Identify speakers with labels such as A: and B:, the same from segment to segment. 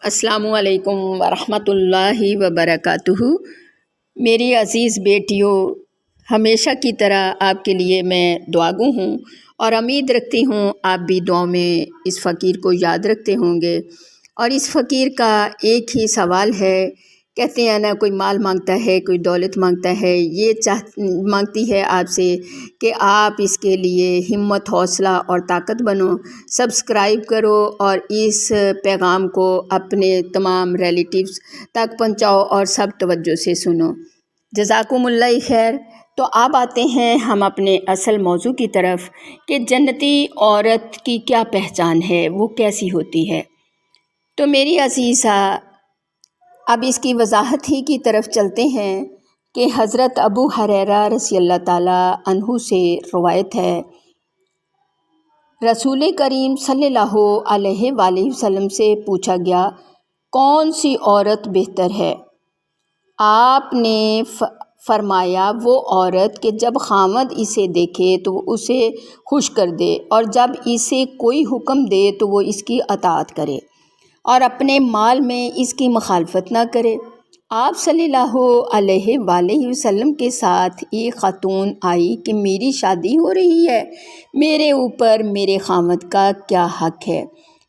A: السلام علیکم ورحمۃ اللہ وبرکاتہ۔ میری عزیز بیٹیوں، ہمیشہ کی طرح آپ کے لیے میں دعاگو ہوں اور امید رکھتی ہوں آپ بھی دعاؤں میں اس فقیر کو یاد رکھتے ہوں گے۔ اور اس فقیر کا ایک ہی سوال ہے، کہتے ہیں نا، کوئی مال مانگتا ہے، کوئی دولت مانگتا ہے، یہ مانگتی ہے آپ سے کہ آپ اس کے لیے ہمت، حوصلہ اور طاقت بنو۔ سبسکرائب کرو اور اس پیغام کو اپنے تمام ریلیٹیوز تک پہنچاؤ اور سب توجہ سے سنو۔ جزاکم اللہ خیر۔ تو اب آتے ہیں ہم اپنے اصل موضوع کی طرف کہ جنتی عورت کی کیا پہچان ہے، وہ کیسی ہوتی ہے۔ تو میری عزیزہ، اب اس کی وضاحت ہی کی طرف چلتے ہیں کہ حضرت ابو ہریرہ رضی اللہ تعالیٰ عنہ سے روایت ہے، رسول کریم صلی اللہ علیہ وآلہ وسلم سے پوچھا گیا، کون سی عورت بہتر ہے؟ آپ نے فرمایا، وہ عورت کہ جب خاوند اسے دیکھے تو وہ اسے خوش کر دے، اور جب اسے کوئی حکم دے تو وہ اس کی اطاعت کرے اور اپنے مال میں اس کی مخالفت نہ کرے۔ آپ صلی اللہ علیہ وآلہ وسلم کے ساتھ ایک خاتون آئی کہ میری شادی ہو رہی ہے، میرے اوپر میرے خاوند کا کیا حق ہے؟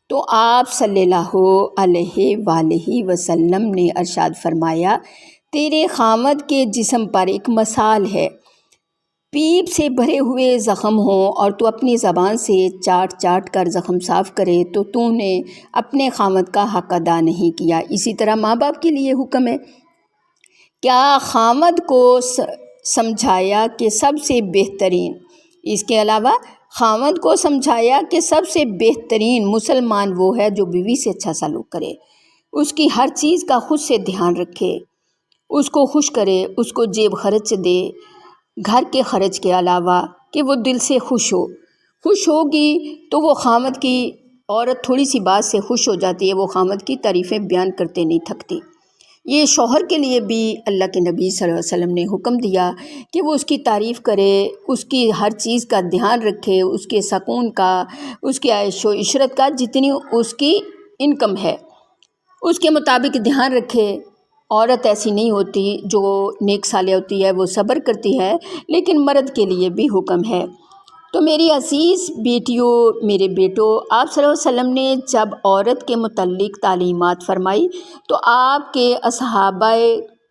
A: تو آپ صلی اللہ علیہ وآلہ وسلم نے ارشاد فرمایا، تیرے خاوند کے جسم پر ایک مثال ہے، پیپ سے بھرے ہوئے زخم ہوں اور تو اپنی زبان سے چاٹ چاٹ کر زخم صاف کرے تو نے اپنے خاوند کا حق ادا نہیں کیا۔ اسی طرح ماں باپ کے لیے حکم ہے، کیا خاوند کو سمجھایا کہ سب سے بہترین، اس کے علاوہ خاوند کو سمجھایا کہ سب سے بہترین مسلمان وہ ہے جو بیوی سے اچھا سلوک کرے، اس کی ہر چیز کا خود سے دھیان رکھے، اس کو خوش کرے، اس کو جیب خرچ دے، گھر کے خرچ کے علاوہ، کہ وہ دل سے خوش ہوگی تو وہ خاوند کی، عورت تھوڑی سی بات سے خوش ہو جاتی ہے، وہ خاوند کی تعریفیں بیان کرتے نہیں تھکتی۔ یہ شوہر کے لیے بھی اللہ کے نبی صلی اللہ علیہ وسلم نے حکم دیا کہ وہ اس کی تعریف کرے، اس کی ہر چیز کا دھیان رکھے، اس کے سکون کا، اس کی عیش و عشرت کا، جتنی اس کی انکم ہے اس کے مطابق دھیان رکھے۔ عورت ایسی نہیں ہوتی جو نیک صالح ہوتی ہے، وہ صبر کرتی ہے، لیکن مرد کے لیے بھی حکم ہے۔ تو میری عزیز بیٹیوں، میرے بیٹوں، آپ صلی اللہ علیہ وسلم نے جب عورت کے متعلق تعلیمات فرمائی تو آپ کے صحابہ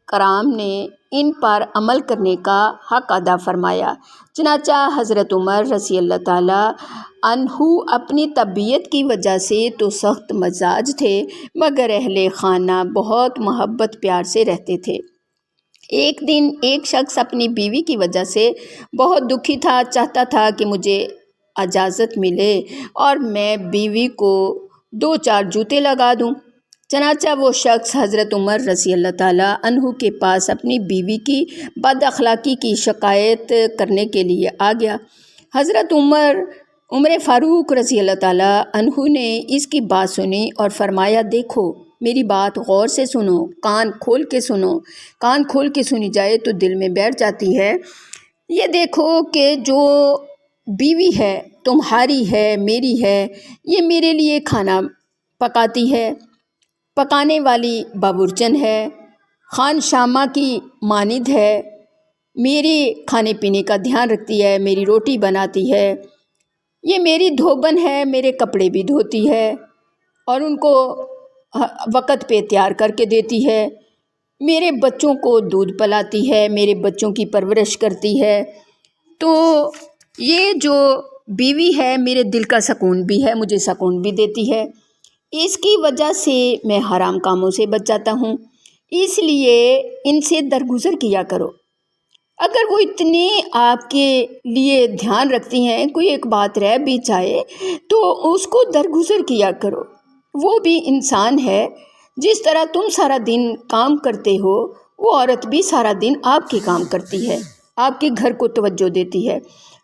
A: کرام نے ان پر عمل کرنے کا حق ادا فرمایا۔ چنانچہ حضرت عمر رضی اللہ تعالیٰ عنہ اپنی طبیعت کی وجہ سے تو سخت مزاج تھے، مگر اہل خانہ بہت محبت پیار سے رہتے تھے۔ ایک دن ایک شخص اپنی بیوی کی وجہ سے بہت دکھی تھا، چاہتا تھا کہ مجھے اجازت ملے اور میں بیوی کو 2-4 جوتے لگا دوں۔ چنانچہ وہ شخص حضرت عمر رضی اللہ تعالیٰ عنہ کے پاس اپنی بیوی کی بد اخلاقی کی شکایت کرنے کے لیے آ گیا۔ حضرت عمر فاروق رضی اللہ تعالیٰ عنہ نے اس کی بات سنی اور فرمایا، دیکھو، میری بات غور سے سنو، کان کھول کے سنو، کان کھول کے سنی جائے تو دل میں بیٹھ جاتی ہے۔ یہ دیکھو کہ جو بیوی ہے تمہاری ہے، میری ہے، یہ میرے لیے کھانا پکاتی ہے، پکانے والی باورچن ہے، خان شامہ کی مانند ہے، میرے کھانے پینے کا دھیان رکھتی ہے، میری روٹی بناتی ہے، یہ میری دھوبن ہے، میرے کپڑے بھی دھوتی ہے اور ان کو وقت پہ تیار کر کے دیتی ہے، میرے بچوں کو دودھ پلاتی ہے، میرے بچوں کی پرورش کرتی ہے۔ تو یہ جو بیوی ہے میرے دل کا سکون بھی ہے، مجھے سکون بھی دیتی ہے، اس کی وجہ سے میں حرام کاموں سے بچ جاتا ہوں، اس لیے ان سے درگزر کیا کرو۔ اگر وہ اتنے آپ کے لیے دھیان رکھتی ہیں، کوئی ایک بات رہ بھی جائے تو اس کو درگزر کیا کرو، وہ بھی انسان ہے، جس طرح تم سارا دن کام کرتے ہو، وہ عورت بھی سارا دن آپ کے کام کرتی ہے، آپ کے گھر کو توجہ دیتی ہے۔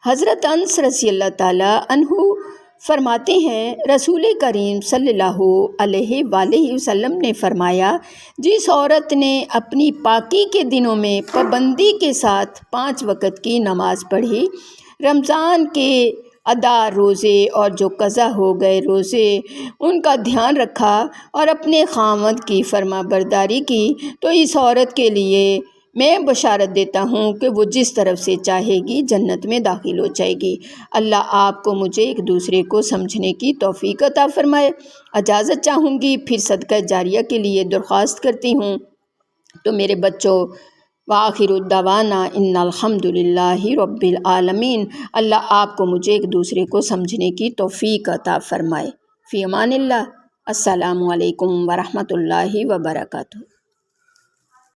A: حضرت انس رضی اللہ تعالیٰ عنہ فرماتے ہیں، رسول کریم صلی اللہ علیہ وآلہ وسلم نے فرمایا، جس عورت نے اپنی پاکی کے دنوں میں پابندی کے ساتھ 5 وقت کی نماز پڑھی، رمضان کے ادا روزے اور جو قضا ہو گئے روزے ان کا دھیان رکھا اور اپنے خاوند کی فرما برداری کی، تو اس عورت کے لیے میں بشارت دیتا ہوں کہ وہ جس طرف سے چاہے گی جنت میں داخل ہو جائے گی۔ اللہ آپ کو مجھے ایک دوسرے کو سمجھنے کی توفیق عطا فرمائے۔ اجازت چاہوں گی، پھر صدقہ جاریہ کے لیے درخواست کرتی ہوں۔ تو میرے بچوں، وآخر الدعوانا ان الحمد للہ رب العالمین۔ اللہ آپ کو مجھے ایک دوسرے کو سمجھنے کی توفیق عطا فرمائے۔ فی امان اللہ۔ السلام علیکم ورحمۃ اللہ وبرکاتہ۔